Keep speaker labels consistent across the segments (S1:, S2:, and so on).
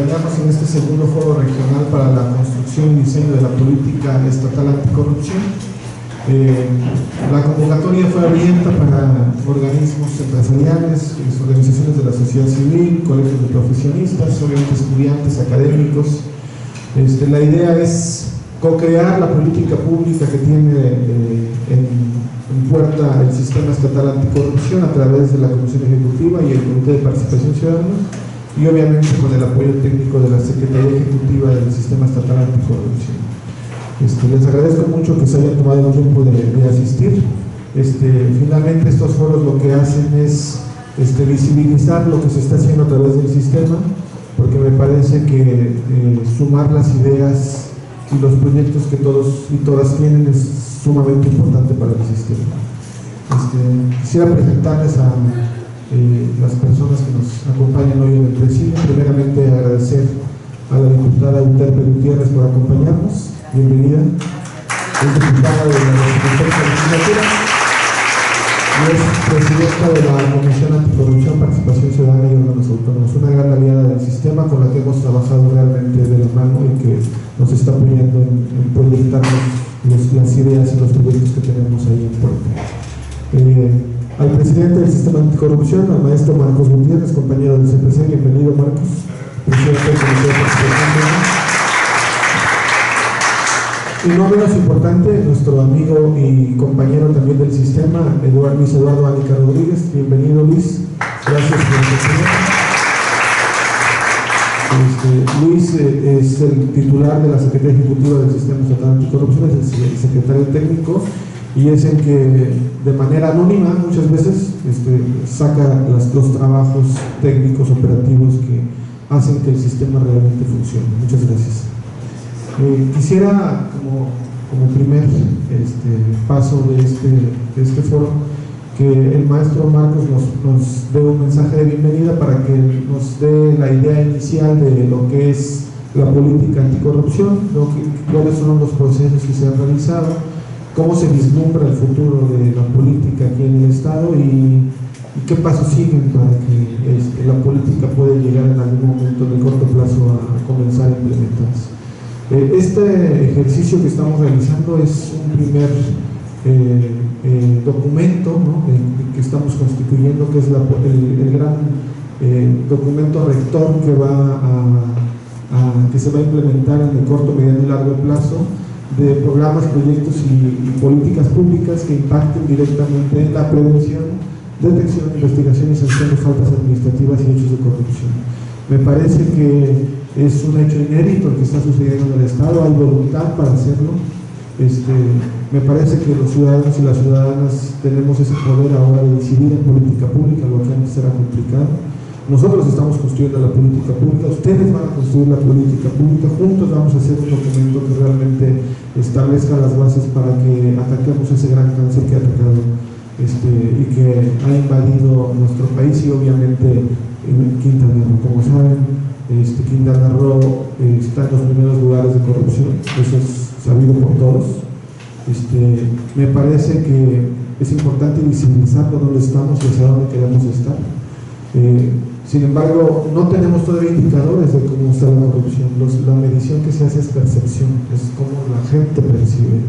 S1: acompañarnos en este segundo foro regional para la construcción y diseño de la política estatal anticorrupción. La convocatoria fue abierta para organismos empresariales, organizaciones de la sociedad civil, colegios de profesionistas, obviamente estudiantes, académicos. La idea es co-crear la política pública que tiene en puerta el sistema estatal anticorrupción a través de la Comisión Ejecutiva y el Comité de Participación Ciudadana, y obviamente con el apoyo técnico de la Secretaría Ejecutiva del Sistema Estatal Anticorrupción. Les agradezco mucho que se hayan tomado el tiempo de asistir. Finalmente estos foros lo que hacen es visibilizar lo que se está haciendo a través del sistema, porque me parece que sumar las ideas y los proyectos que todos y todas tienen es sumamente importante para el sistema. Quisiera presentarles a las personas que nos acompañan hoy en el presidio. Primeramente agradecer a la diputada Euterpe Gutiérrez por acompañarnos. Bienvenida. Es diputada de la legislatura y es presidenta de la Comisión Anticorrupción, Participación Ciudadana y Órganos Autónomos, una gran aliada del sistema con la que hemos trabajado realmente de la mano y que nos está apoyando en proyectar las ideas y los proyectos que tenemos ahí en puerta. Al presidente del Sistema Anticorrupción, al maestro Marcos Gutiérrez, compañero del CPC, bienvenido Marcos, presidente del Comité de Participación. Y no menos importante, nuestro amigo y compañero también del sistema, Luis Eduardo Ánica Rodríguez. Bienvenido Luis, gracias por acompañarnos. Luis es el titular de la Secretaría Ejecutiva del Sistema Estatal Anticorrupción, es el secretario técnico y es el que de manera anónima muchas veces saca los trabajos técnicos operativos que hacen que el sistema realmente funcione. Muchas gracias. Quisiera como primer paso de este foro que el maestro Marcos nos dé un mensaje de bienvenida para que nos dé la idea inicial de lo que es la política anticorrupción, cuáles son los procesos que se han realizado, cómo se vislumbra el futuro de la política aquí en el Estado y qué pasos siguen para que la política pueda llegar en algún momento de corto plazo a comenzar a implementarse. Este ejercicio que estamos realizando es un primer documento, ¿no?, que estamos constituyendo, que es el gran documento rector que se va a implementar en el corto, mediano y largo plazo de programas, proyectos y políticas públicas que impacten directamente en la prevención, detección, investigación y sanción de faltas administrativas y hechos de corrupción. Me parece que es un hecho inédito el que está sucediendo en el Estado, hay voluntad para hacerlo. Me parece que los ciudadanos y las ciudadanas tenemos ese poder ahora de decidir en política pública, lo que antes era complicado. Nosotros estamos construyendo la política pública, ustedes van a construir la política pública, juntos vamos a hacer un documento que realmente establezca las bases para que ataquemos ese gran cáncer que ha atacado y que ha invadido nuestro país y obviamente en Quintana Roo. Como saben, Quintana Roo está en los primeros lugares de corrupción, eso es sabido por todos. Me parece que es importante visibilizar dónde estamos y hacia dónde queremos estar. Sin embargo, no tenemos todavía indicadores de cómo está la corrupción. La medición que se hace es percepción, es cómo la gente percibe.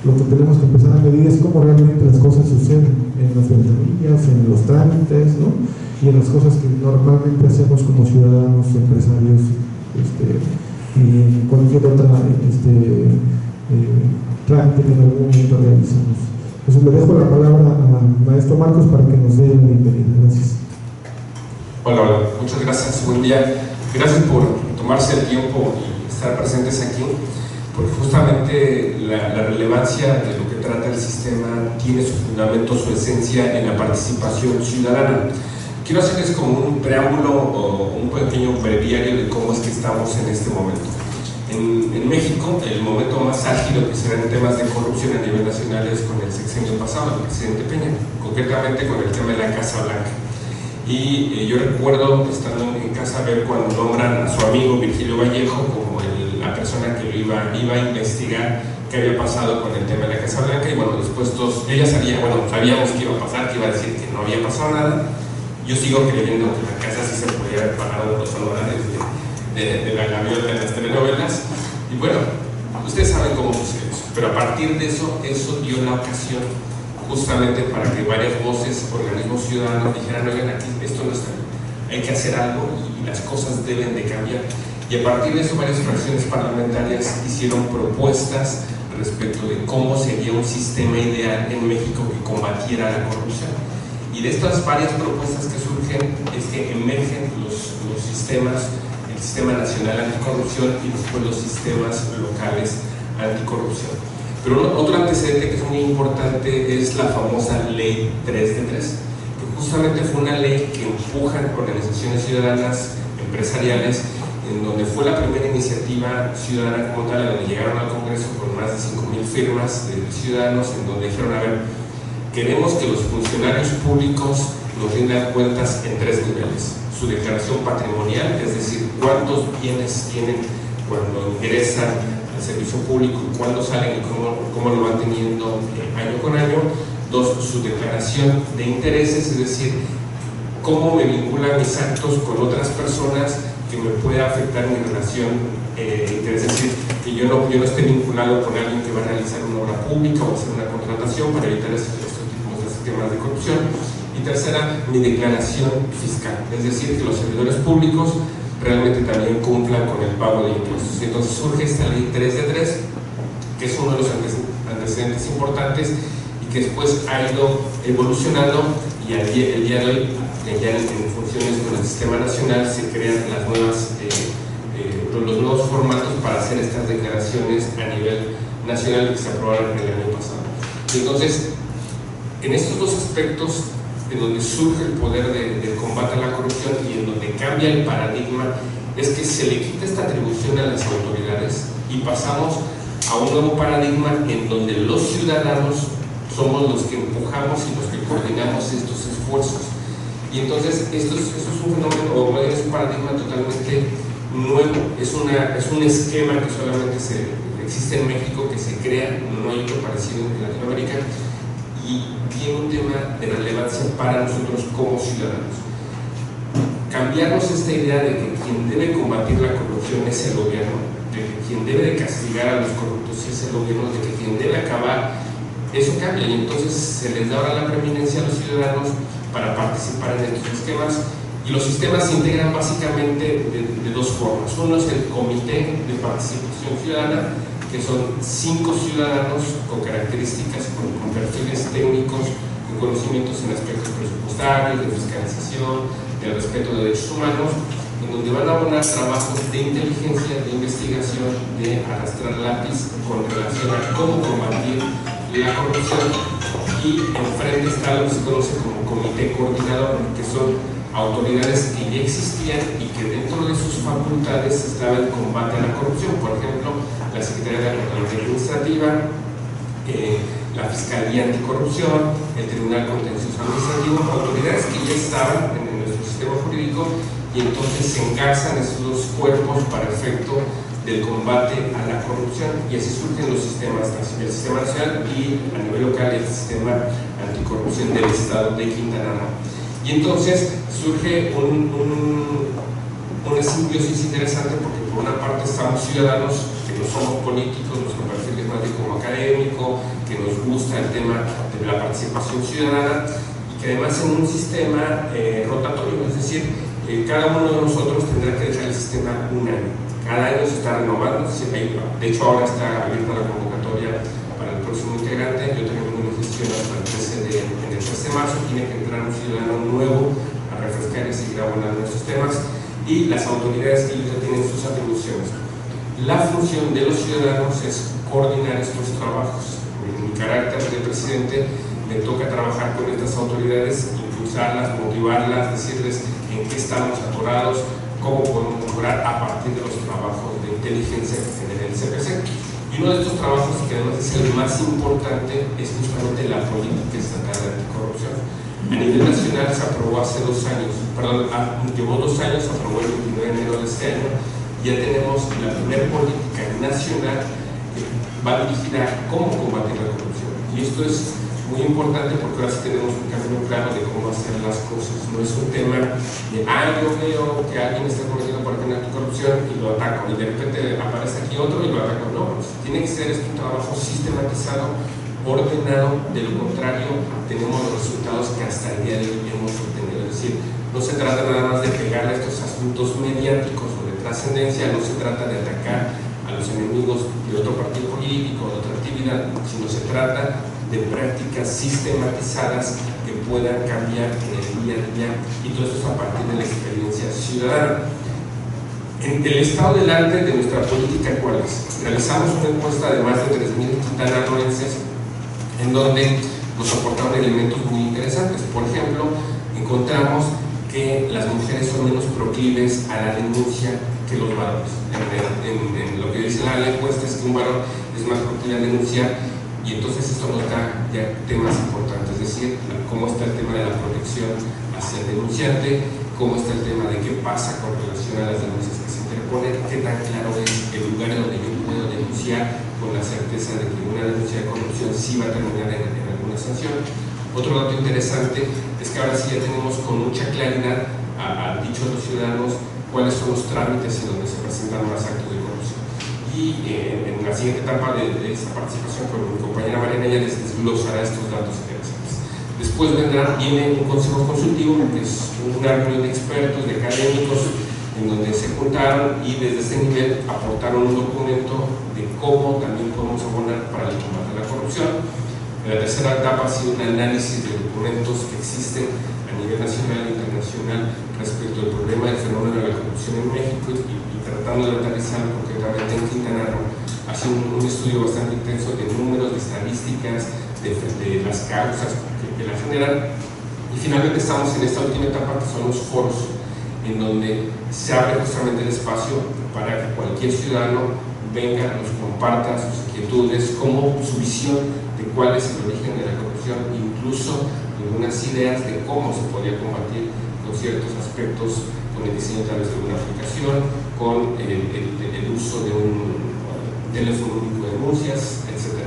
S1: Lo que tenemos que empezar a medir es cómo realmente las cosas suceden en las ventanillas, en los trámites, ¿no?, y en las cosas que normalmente hacemos como ciudadanos, empresarios y cualquier otra trámite que en algún momento realizamos. Entonces le dejo la palabra al maestro Marcos para que nos dé la bienvenida. Gracias.
S2: Hola, muchas gracias, buen día. Gracias por tomarse el tiempo y estar presentes aquí, porque justamente la relevancia de lo que trata el sistema tiene su fundamento, su esencia en la participación ciudadana. Quiero hacerles como un preámbulo o un pequeño breviario de cómo es que estamos en este momento. En México, el momento más álgido que se da en temas de corrupción a nivel nacional es con el sexenio pasado, el presidente Peña, concretamente con el tema de la Casa Blanca. Y yo recuerdo, estando en casa, ver cuando nombran a su amigo Virgilio Vallejo como la persona que lo iba a investigar qué había pasado con el tema de la Casa Blanca. Y bueno, después ella sabía, sabíamos que iba a pasar, que iba a decir que no había pasado nada. Yo sigo creyendo que la casa sí se podía haber pagado los honorarios de la gaviota en las telenovelas. Y bueno, ustedes saben cómo sucede eso, pero a partir de eso, eso dio la ocasión justamente para que varias voces, organismos ciudadanos dijeran: oigan, aquí esto no está bien, hay que hacer algo y las cosas deben de cambiar. Y a partir de eso varias fracciones parlamentarias hicieron propuestas respecto de cómo sería un sistema ideal en México que combatiera la corrupción. Y de estas varias propuestas que surgen es que emergen los sistemas, el Sistema Nacional Anticorrupción y después los sistemas locales anticorrupción. Pero otro antecedente que es muy importante es la famosa Ley 3 de 3, que justamente fue una ley que empujan organizaciones ciudadanas, empresariales, en donde fue la primera iniciativa ciudadana como tal, en donde llegaron al Congreso con más de 5,000 firmas de ciudadanos, en donde dijeron: a ver, queremos que los funcionarios públicos nos rindan cuentas en 3 niveles. Su declaración patrimonial, es decir, cuántos bienes tienen cuando ingresan al servicio público, cuándo salen y cómo lo van teniendo año con año. 2, su declaración de intereses, es decir, cómo me vinculan mis actos con otras personas que me pueda afectar mi relación de interés, es decir, que yo no esté vinculado con alguien que va a realizar una obra pública o hacer una contratación para evitar estos tipos de sistemas de corrupción. Y tercera, mi declaración fiscal, es decir, que los servidores públicos realmente también cumplan con el pago de impuestos. Entonces surge esta Ley 3 de 3, que es uno de los antecedentes importantes y que después ha ido evolucionando, y el día de hoy, ya en funciones con el Sistema Nacional, se crean los nuevos formatos para hacer estas declaraciones a nivel nacional que se aprobaron el año pasado. Entonces, en estos dos aspectos, en donde surge el poder del combate a la corrupción y en donde cambia el paradigma, es que se le quita esta atribución a las autoridades y pasamos a un nuevo paradigma en donde los ciudadanos somos los que empujamos y los que coordinamos estos esfuerzos. Y entonces esto es un fenómeno, o es un paradigma totalmente nuevo, es un esquema que solamente existe en México, que se crea, no hay otro parecido en Latinoamérica, y tiene un tema de relevancia para nosotros como ciudadanos. Cambiarnos esta idea de que quien debe combatir la corrupción es el gobierno, de que quien debe de castigar a los corruptos es el gobierno, de que quien debe acabar, eso cambia, y entonces se les da ahora la preeminencia a los ciudadanos para participar en estos esquemas. Y los sistemas se integran básicamente de dos formas. Uno es el Comité de Participación Ciudadana, que son 5 ciudadanos con características, con perfiles técnicos, con conocimientos en aspectos presupuestarios, de fiscalización, del respeto de derechos humanos, en donde van a abonar trabajos de inteligencia, de investigación, de arrastrar lápiz con relación a cómo combatir la corrupción. Y enfrente está lo que se conoce como Comité Coordinador, que son autoridades que ya existían y que dentro de sus facultades estaba el combate a la corrupción. Por ejemplo, la Secretaría de la Contraloría Administrativa, la Fiscalía Anticorrupción, el Tribunal Contencioso Administrativo, autoridades que ya estaban en nuestro sistema jurídico, y entonces se engarzan esos dos cuerpos para efecto del combate a la corrupción, y así surgen los sistemas, el Sistema Nacional y a nivel local el Sistema Anticorrupción del Estado de Quintana Roo. Y entonces surge una simbiosis interesante, porque por una parte estamos ciudadanos que no somos políticos, nuestro perfil es más bien como académico, que nos gusta el tema de la participación ciudadana, y que además en un sistema rotatorio, es decir, cada uno de nosotros tendrá que dejar el sistema un año. Cada año se está renovando, de hecho ahora está abierta la convocatoria para el próximo integrante. Yo termino mi gestión hasta el 13 de marzo, tiene que entrar un ciudadano nuevo a refrescar y seguir abonando estos temas, y las autoridades que ya tienen sus atribuciones. La función de los ciudadanos es coordinar estos trabajos. En mi carácter de presidente me toca trabajar con estas autoridades, impulsarlas, motivarlas, decirles en qué estamos atorados, cómo podemos mejorar a partir de los trabajos de inteligencia que genera el CPC. Y uno de estos trabajos, que además es el más importante, es justamente la política estatal de anticorrupción. A nivel nacional se aprobó hace 2 años, llevó 2 años, se aprobó el 29 de enero de este año. Ya tenemos la primera política nacional que va dirigida a cómo combatir la corrupción. Y esto es muy importante porque ahora sí tenemos un camino claro de cómo hacer las cosas. No es un tema de, yo veo que alguien está cometiendo por ejemplo anticorrupción y lo ataco, y de repente aparece aquí otro y lo ataco. No, pues, tiene que ser un trabajo sistematizado, ordenado. De lo contrario, tenemos los resultados que hasta el día de hoy hemos obtenido. Es decir, no se trata nada más de pegarle a estos asuntos mediáticos o de trascendencia, no se trata de atacar a los enemigos de otro partido político, de otra actividad, sino se trata de prácticas sistematizadas que puedan cambiar en el día a día, y todo eso es a partir de la experiencia ciudadana. En el estado del arte de nuestra política, ¿cuál es? Realizamos una encuesta de más de 3.000 quintanarroenses en donde nos aportaron elementos muy interesantes. Por ejemplo, encontramos que las mujeres son menos proclives a la denuncia que los varones. En lo que dice la encuesta es que un varón es más proclive a denunciar, y entonces esto nos da ya temas importantes, es decir, cómo está el tema de la protección hacia el denunciante, cómo está el tema de qué pasa con relación a las denuncias que se interponen, qué tan claro es el lugar en donde yo puedo denunciar con la certeza de que una denuncia de corrupción sí va a terminar en alguna sanción. Otro dato interesante es que ahora sí ya tenemos con mucha claridad al dicho de los ciudadanos cuáles son los trámites en donde se presentan más actos de corrupción. Y en la siguiente etapa de esta participación con mi compañera Mariana ya les desglosará estos datos interesantes. Después viene un consejo consultivo, que es una reunión de expertos, de académicos, en donde se juntaron y desde ese nivel aportaron un documento de cómo también podemos abonar para el combate a la corrupción. En la tercera etapa ha sido un análisis de documentos que existen a nivel nacional e internacional respecto al problema del fenómeno de la corrupción en México, y tratando de aterrizar concretamente en Quintana Roo. Ha sido un estudio bastante intenso de números, de estadísticas, de las causas que la generan. Y finalmente estamos en esta última etapa, que son los foros, en donde se abre justamente el espacio para que cualquier ciudadano venga, nos comparta sus inquietudes, como su visión de cuál es el origen de la corrupción, incluso algunas ideas de cómo se podría combatir con ciertos aspectos, con el diseño tal vez de una aplicación, con el uso de un teléfono único de denuncias, etc.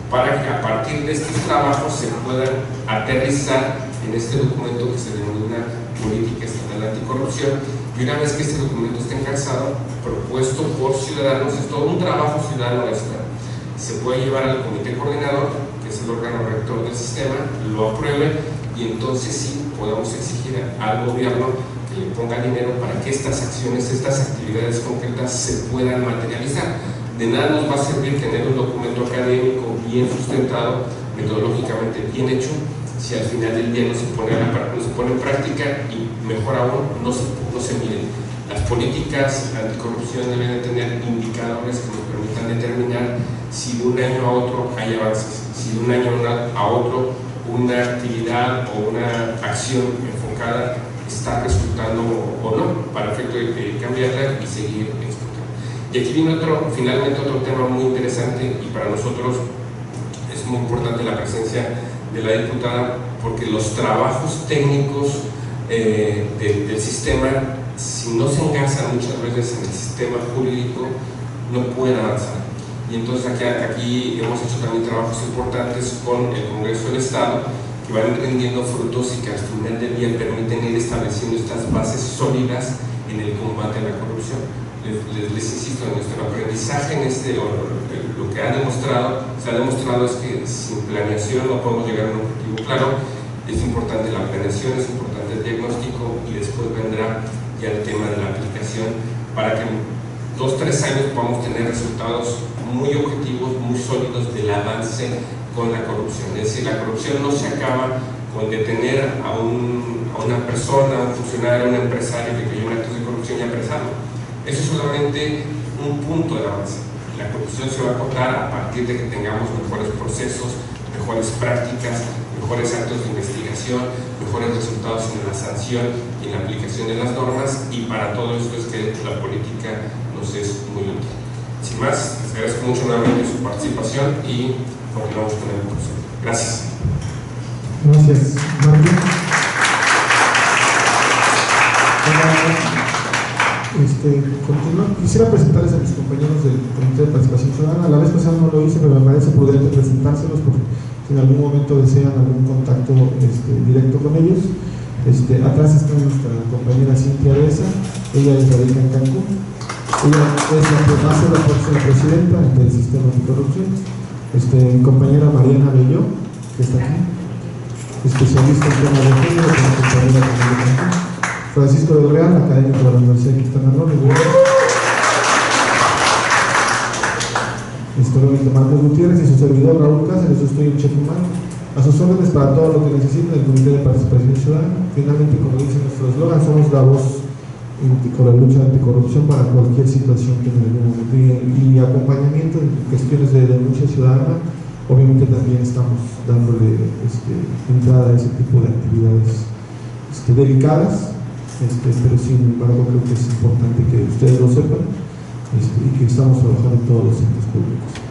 S2: Para que a partir de estos trabajos se puedan aterrizar en este documento que se denomina Política Estatal Anticorrupción. Y una vez que este documento esté encabezado, propuesto por ciudadanos, es todo un trabajo ciudadano extra, se puede llevar al comité coordinador, que es el órgano rector del sistema, lo apruebe, y entonces sí podamos exigir al gobierno que le ponga dinero para que estas acciones, estas actividades concretas se puedan materializar. De nada nos va a servir tener un documento académico bien sustentado, metodológicamente bien hecho, si al final del día no se pone en práctica, y mejor aún, no se miden. Las políticas anticorrupción deben de tener indicadores que nos permitan determinar si de un año a otro hay avances, si de un año a otro una actividad o una acción enfocada está resultando o no, para efecto de cambiarla y seguir explotando. Y aquí viene finalmente otro tema muy interesante, y para nosotros es muy importante la presencia de la diputada, porque los trabajos técnicos del sistema, si no se engarzan muchas veces en el sistema jurídico, no pueden avanzar. Y entonces aquí hemos hecho también trabajos importantes con el Congreso del Estado, que van rindiendo frutos y que al final del día permiten ir estableciendo estas bases sólidas en el combate a la corrupción. Les insisto, en nuestro aprendizaje lo que se ha demostrado es que sin planeación no podemos llegar a un objetivo claro. Es importante la planeación, es importante el diagnóstico, y después vendrá ya el tema de la aplicación, para que en 2 o 3 años podamos tener resultados muy objetivos, muy sólidos del avance con la corrupción. Es decir, la corrupción no se acaba con detener a una persona, a un funcionario, a un empresario que cayó en actos de corrupción y apresarlo. Eso es solamente un punto de avance. La corrupción se va a acotar a partir de que tengamos mejores procesos, mejores prácticas, mejores actos de investigación, mejores resultados en la sanción y en la aplicación de las normas, y para todo esto es que la política nos es muy útil. Sin más, les agradezco mucho nuevamente su participación y continuamos con el curso. Gracias.
S1: Gracias, Mario. Quisiera presentarles a mis compañeros del Comité de Participación Ciudadana. La vez pasada no lo hice, pero me parece prudente presentárselos porque si en algún momento desean algún contacto directo con ellos. Atrás está nuestra compañera Cintia Besa, ella radica en Cancún, ella es la próxima presidenta del sistema anticorrupción. Mi compañera Mariana Belló, que está aquí, especialista en temas de género, con la compañera de Cancún. Francisco del Real, académico de la Universidad de Quintana Roo. Marcos Gutiérrez y su servidor Raúl Cáceres. Yo estoy en Chetumal, a sus órdenes para todo lo que necesiten del Comité de Participación Ciudadana. Finalmente, como dice nuestro eslogan, somos la voz con la lucha anticorrupción para cualquier situación que en algún momento y acompañamiento en cuestiones de denuncia ciudadana. Obviamente también estamos dándole entrada a ese tipo de actividades delicadas, pero sin embargo creo que es importante que ustedes lo sepan y que estamos trabajando en todos los centros públicos.